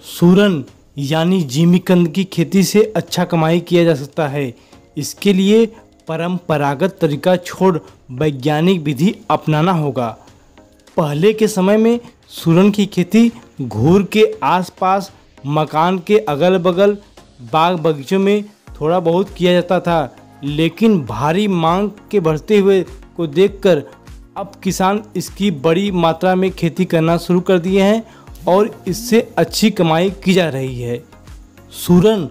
सूरन यानी जिमीकंद की खेती से अच्छा कमाई किया जा सकता है। इसके लिए परंपरागत तरीका छोड़ वैज्ञानिक विधि अपनाना होगा। पहले के समय में सूरन की खेती घूर के आसपास, मकान के अगल बगल, बाग बगीचों में थोड़ा बहुत किया जाता था, लेकिन भारी मांग के बढ़ते हुए को देखकर अब किसान इसकी बड़ी मात्रा में खेती करना शुरू कर दिए हैं और इससे अच्छी कमाई की जा रही है। सूरन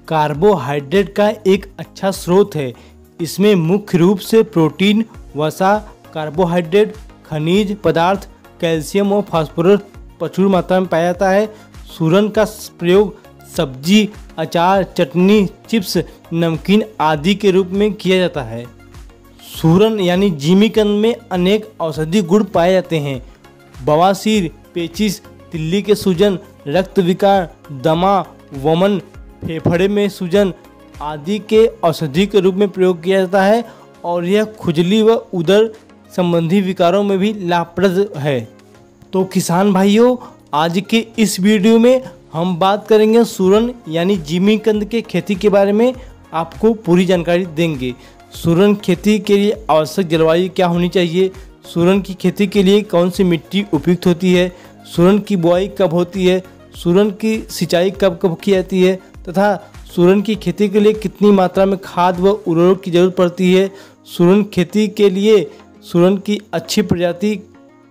कार्बोहाइड्रेट का एक अच्छा स्रोत है। इसमें मुख्य रूप से प्रोटीन, वसा, कार्बोहाइड्रेट, खनिज पदार्थ, कैल्शियम और फास्फोरस प्रचुर मात्रा में पाया जाता है। सूरन का प्रयोग सब्जी, अचार, चटनी, चिप्स, नमकीन आदि के रूप में किया जाता है। सूरन यानी जिमीकंद में अनेक औषधि गुण पाए जाते हैं। बवासीर, पेचिश, तिल्ली के सूजन, रक्त विकार, दमा, वमन, फेफड़े में सूजन आदि के औषधि के रूप में प्रयोग किया जाता है और यह खुजली व उदर संबंधी विकारों में भी लाभप्रद है। तो किसान भाइयों, आज के इस वीडियो में हम बात करेंगे सूरन यानी जिमीकंद के खेती के बारे में। आपको पूरी जानकारी देंगे। सूरन खेती के लिए आवश्यक जलवायु क्या होनी चाहिए, सूरन की खेती के लिए कौन सी मिट्टी उपयुक्त होती है, सूरन की बुआई कब होती है, सूरन की सिंचाई कब कब की जाती है तथा सूरन की खेती के लिए कितनी मात्रा में खाद व उर्वरक की जरूरत पड़ती है, सूरन खेती के लिए सूरन की अच्छी प्रजाति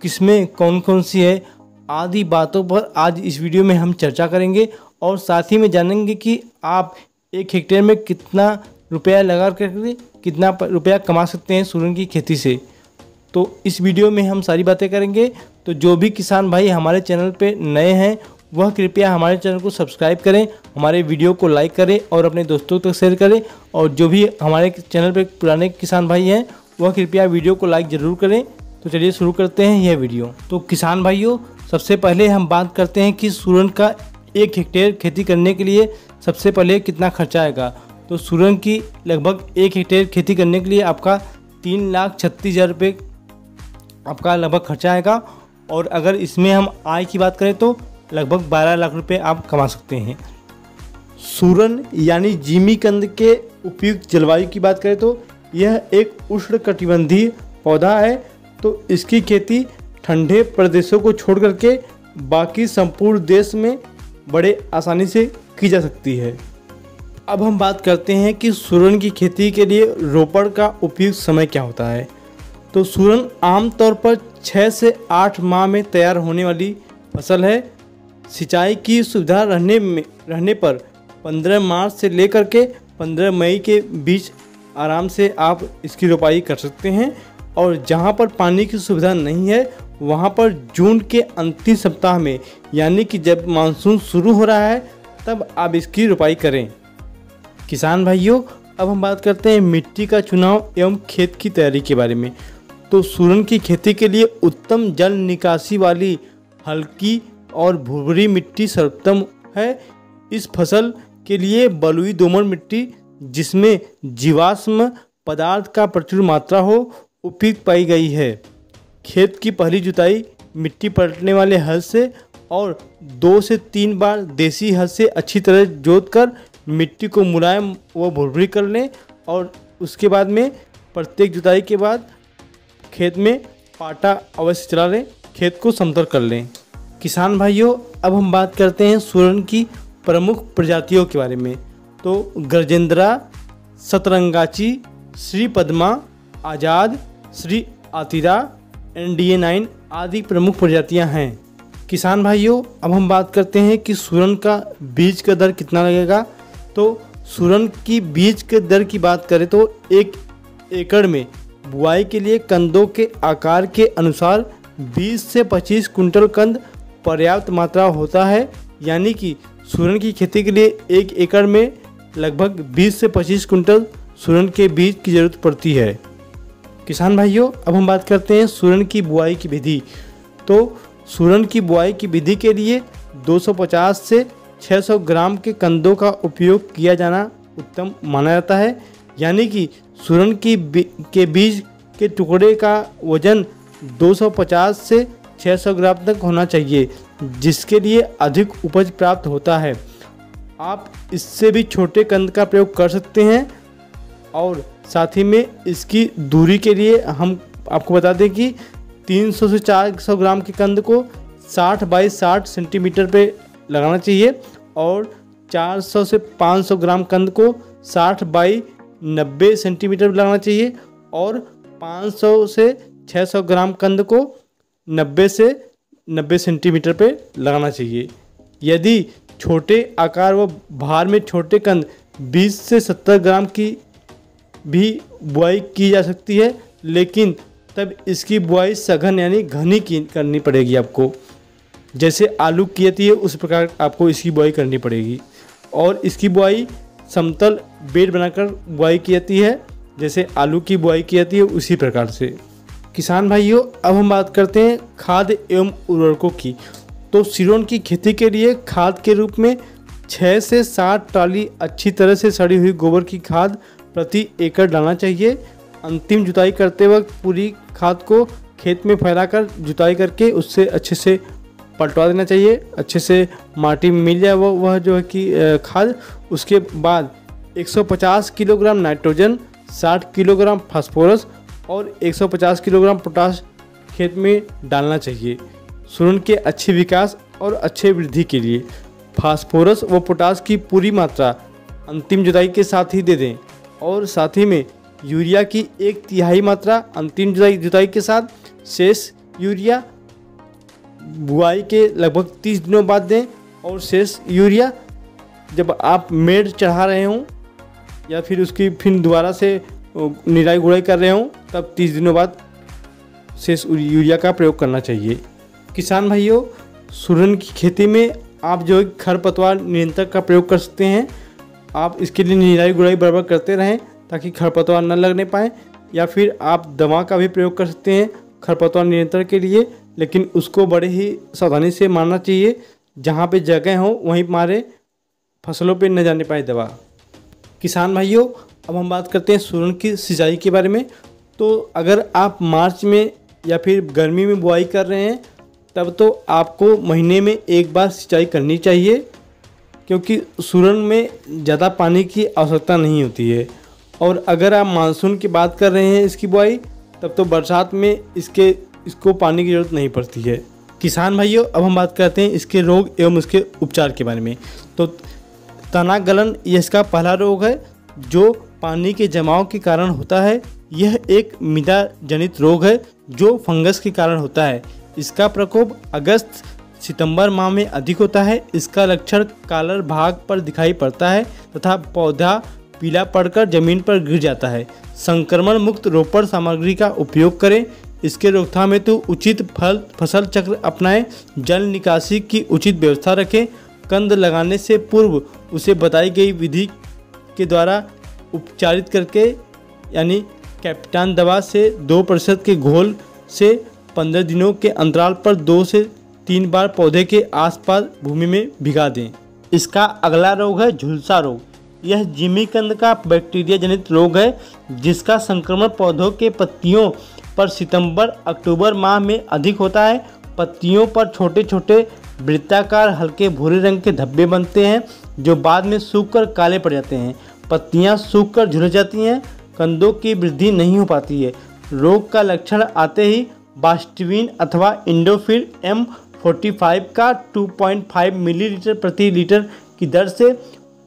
किस्में कौन कौन सी है आदि बातों पर आज इस वीडियो में हम चर्चा करेंगे और साथ ही में जानेंगे कि आप 1 हेक्टेयर में कितना रुपया लगा कर कितना रुपया कमा सकते हैं सूरन की खेती से। तो इस वीडियो में हम सारी बातें करेंगे। तो जो भी किसान भाई हमारे चैनल पे नए हैं वह कृपया हमारे चैनल को सब्सक्राइब करें, हमारे वीडियो को लाइक करें और अपने दोस्तों तक शेयर करें। और जो भी हमारे चैनल पे पुराने किसान भाई हैं वह कृपया वीडियो को लाइक ज़रूर करें। तो चलिए शुरू करते हैं यह वीडियो। तो किसान भाइयों, सबसे पहले हम बात करते हैं कि सूरन का 1 हेक्टेयर खेती करने के लिए सबसे पहले कितना खर्चा आएगा। तो सूरन की लगभग 1 हेक्टेयर खेती करने के लिए आपका 3,36,000 रुपये आपका लगभग खर्चा आएगा और अगर इसमें हम आय की बात करें तो लगभग 12 लाख रुपए आप कमा सकते हैं। सूरन यानी जिमीकंद के उपयुक्त जलवायु की बात करें तो यह एक उष्णकटिबंधीय पौधा है। तो इसकी खेती ठंडे प्रदेशों को छोड़ करके बाकी संपूर्ण देश में बड़े आसानी से की जा सकती है। अब हम बात करते हैं कि सूरन की खेती के लिए रोपण का उपयुक्त समय क्या होता है। तो सूरन आमतौर पर 6 से 8 माह में तैयार होने वाली फसल है। सिंचाई की सुविधा रहने पर 15 मार्च से लेकर के 15 मई के बीच आराम से आप इसकी रोपाई कर सकते हैं और जहां पर पानी की सुविधा नहीं है वहां पर जून के अंतिम सप्ताह में, यानी कि जब मानसून शुरू हो रहा है तब आप इसकी रोपाई करें। किसान भाइयों, अब हम बात करते हैं मिट्टी का चुनाव एवं खेत की तैयारी के बारे में। तो सूरन की खेती के लिए उत्तम जल निकासी वाली हल्की और भुरभुरी मिट्टी सर्वोत्तम है। इस फसल के लिए बलुई दोमट मिट्टी जिसमें जीवाश्म पदार्थ का प्रचुर मात्रा हो उपयुक्त पाई गई है। खेत की पहली जुताई मिट्टी पलटने वाले हल से और 2 से 3 बार देसी हल से अच्छी तरह जोतकर मिट्टी को मुलायम व भुरभुरी कर लें और उसके बाद में प्रत्येक जुताई के बाद खेत में पाटा अवश्य चला लें, खेत को समतल कर लें। किसान भाइयों, अब हम बात करते हैं सूरन की प्रमुख प्रजातियों के बारे में। तो गजेंद्रा, सतरंगाची, श्री पद्मा, आज़ाद, श्री आतिरा, NDA9 आदि प्रमुख प्रजातियां हैं। किसान भाइयों, अब हम बात करते हैं कि सूरन का बीज का दर कितना लगेगा। तो सूरन की बीज के दर की बात करें तो 1 एकड़ में बुआई के लिए कंदों के आकार के अनुसार 20 से 25 कुंटल कंद पर्याप्त मात्रा होता है। यानी कि सूरन की खेती के लिए 1 एकड़ में लगभग 20 से 25 कुंटल सूरन के बीज की ज़रूरत पड़ती है। किसान भाइयों, अब हम बात करते हैं सूरन की बुआई की विधि। तो सूरन की बुआई की विधि के लिए 250 से 600 ग्राम के कंदों का उपयोग किया जाना उत्तम माना जाता है। यानी कि सूरन के बीज के टुकड़े का वजन 250 से 600 ग्राम तक होना चाहिए, जिसके लिए अधिक उपज प्राप्त होता है। आप इससे भी छोटे कंद का प्रयोग कर सकते हैं। और साथ ही में इसकी दूरी के लिए हम आपको बता दें कि 300 से 400 ग्राम के कंद को 60 बाई 60 सेंटीमीटर पे लगाना चाहिए और 400 से 500 ग्राम कंद को 60 बाई 90 सेंटीमीटर लगाना चाहिए और 500 से 600 ग्राम कंद को 90 से 90 सेंटीमीटर पे लगाना चाहिए। यदि छोटे आकार व भार में छोटे कंद 20 से 70 ग्राम की भी बुआई की जा सकती है, लेकिन तब इसकी बुआई सघन यानी घनी की करनी पड़ेगी आपको। जैसे आलू की जाती है उस प्रकार आपको इसकी बुआई करनी पड़ेगी। और इसकी बुआई समतल बेड बनाकर बुआई की जाती है, जैसे आलू की बुआई की जाती है उसी प्रकार से। किसान भाइयों, अब हम बात करते हैं खाद एवं उर्वरकों की। तो सिरोन की खेती के लिए खाद के रूप में 6 से 7 ट्राली अच्छी तरह से सड़ी हुई गोबर की खाद प्रति एकड़ डालना चाहिए। अंतिम जुताई करते वक्त पूरी खाद को खेत में फैलाकर जुताई करके उससे अच्छे से पलटवा देना चाहिए, अच्छे से माटी में मिल जाए वह जो है कि खाद। उसके बाद 150 किलोग्राम नाइट्रोजन, 60 किलोग्राम फास्फोरस और 150 किलोग्राम पोटाश खेत में डालना चाहिए सूरन के अच्छे विकास और अच्छे वृद्धि के लिए। फास्फोरस व पोटाश की पूरी मात्रा अंतिम जुताई के साथ ही दे दें और साथ ही में यूरिया की 1/3 मात्रा अंतिम जुताई के साथ, शेष यूरिया बुआई के लगभग 30 दिनों बाद दें और शेष यूरिया जब आप मेड़ चढ़ा रहे हों या फिर उसकी फिर दोबारा से निराई गुड़ाई कर रहे हों तब 30 दिनों बाद शेष यूरिया का प्रयोग करना चाहिए। किसान भाइयों, सूरन की खेती में आप जो खरपतवार नियंत्रक का प्रयोग कर सकते हैं। आप इसके लिए निराई गुड़ाई बराबर करते रहें ताकि खरपतवार न लगने पाए, या फिर आप दवा का भी प्रयोग कर सकते हैं खरपतवार नियंत्रण के लिए, लेकिन उसको बड़े ही सावधानी से मारना चाहिए। जहाँ पे जगह हो वहीं मारे, फसलों पे न जाने पाए दवा। किसान भाइयों, अब हम बात करते हैं सूरन की सिंचाई के बारे में। तो अगर आप मार्च में या फिर गर्मी में बुआई कर रहे हैं तब तो आपको महीने में एक बार सिंचाई करनी चाहिए, क्योंकि सूरन में ज़्यादा पानी की आवश्यकता नहीं होती है। और अगर आप मानसून की बात कर रहे हैं इसकी बुआई, तब तो बरसात में इसको पानी की ज़रूरत नहीं पड़ती है। किसान भाइयों, अब हम बात करते हैं इसके रोग एवं इसके उपचार के बारे में। तो तना गलन ये इसका पहला रोग है जो पानी के जमाव के कारण होता है। यह एक मृदा जनित रोग है जो फंगस के कारण होता है। इसका प्रकोप अगस्त सितंबर माह में अधिक होता है। इसका लक्षण कालर भाग पर दिखाई पड़ता है तथा पौधा पीला पड़कर जमीन पर गिर जाता है। संक्रमण मुक्त रोपण सामग्री का उपयोग करें। इसके रोकथाम हेतु उचित फसल चक्र अपनाएं। जल निकासी की उचित व्यवस्था रखें। कंद लगाने से पूर्व उसे बताई गई विधि के द्वारा उपचारित करके, यानी कैप्टान दवा से 2% के घोल से 15 दिनों के अंतराल पर 2 से 3 बार पौधे के आसपास भूमि में भिगा दें। इसका अगला रोग है झुलसा रोग। यह जिमीकंद का बैक्टीरिया जनित रोग है जिसका संक्रमण पौधों के पत्तियों पर सितंबर अक्टूबर माह में अधिक होता है। पत्तियों पर छोटे छोटे वृत्ताकार हल्के भूरे रंग के धब्बे बनते हैं जो बाद में सूखकर काले पड़ जाते हैं। पत्तियां सूखकर झुलस जाती हैं। कंदों की वृद्धि नहीं हो पाती है। रोग का लक्षण आते ही बास्टिविन अथवा इंडोफिल M45 का 2.5 मिलीलीटर प्रति लीटर की दर से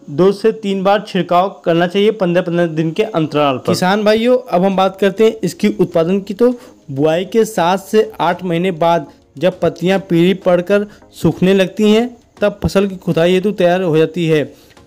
2 से 3 बार छिड़काव करना चाहिए 15-15 दिन के अंतराल पर। किसान भाइयों, अब हम बात करते हैं इसकी उत्पादन की। तो बुआई के 7 से 8 महीने बाद जब पत्तियां पीली पड़कर सूखने लगती हैं तब फसल की खुदाई हेतु तैयार हो जाती है।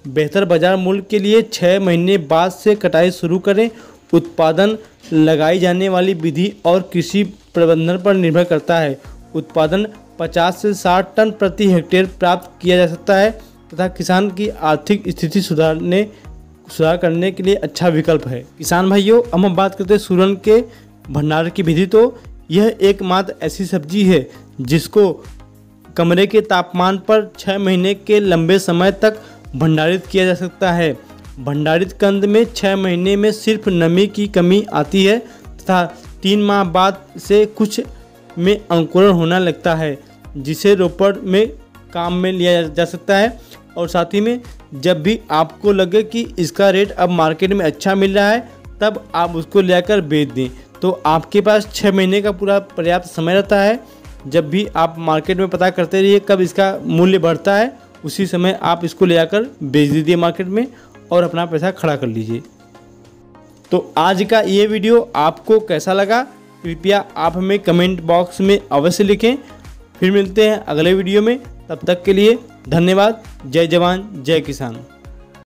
बेहतर बाजार मूल्य के लिए 6 महीने बाद से कटाई शुरू करें। उत्पादन लगाई जाने वाली विधि और कृषि प्रबंधन पर निर्भर करता है। उत्पादन 50 से 60 टन प्रति हेक्टेयर प्राप्त किया जा सकता है तथा किसान की आर्थिक स्थिति सुधार करने के लिए अच्छा विकल्प है। किसान भाइयों, अब हम बात करते हैं सूरन के भंडारण की विधि। तो यह एकमात्र ऐसी सब्जी है जिसको कमरे के तापमान पर 6 महीने के लंबे समय तक भंडारित किया जा सकता है। भंडारित कंद में 6 महीने में सिर्फ नमी की कमी आती है तथा 3 माह बाद से कुछ में अंकुरण होना लगता है, जिसे रोपड़ में काम में लिया जा सकता है। और साथ ही में जब भी आपको लगे कि इसका रेट अब मार्केट में अच्छा मिल रहा है, तब आप उसको लेकर बेच दें। तो आपके पास 6 महीने का पूरा पर्याप्त समय रहता है। जब भी आप मार्केट में पता करते रहिए कब इसका मूल्य बढ़ता है, उसी समय आप इसको ले जाकर बेच दीजिए मार्केट में और अपना पैसा खड़ा कर लीजिए। तो आज का ये वीडियो आपको कैसा लगा, कृपया आप हमें कमेंट बॉक्स में अवश्य लिखें। फिर मिलते हैं अगले वीडियो में, तब तक के लिए धन्यवाद। जय जवान जय किसान।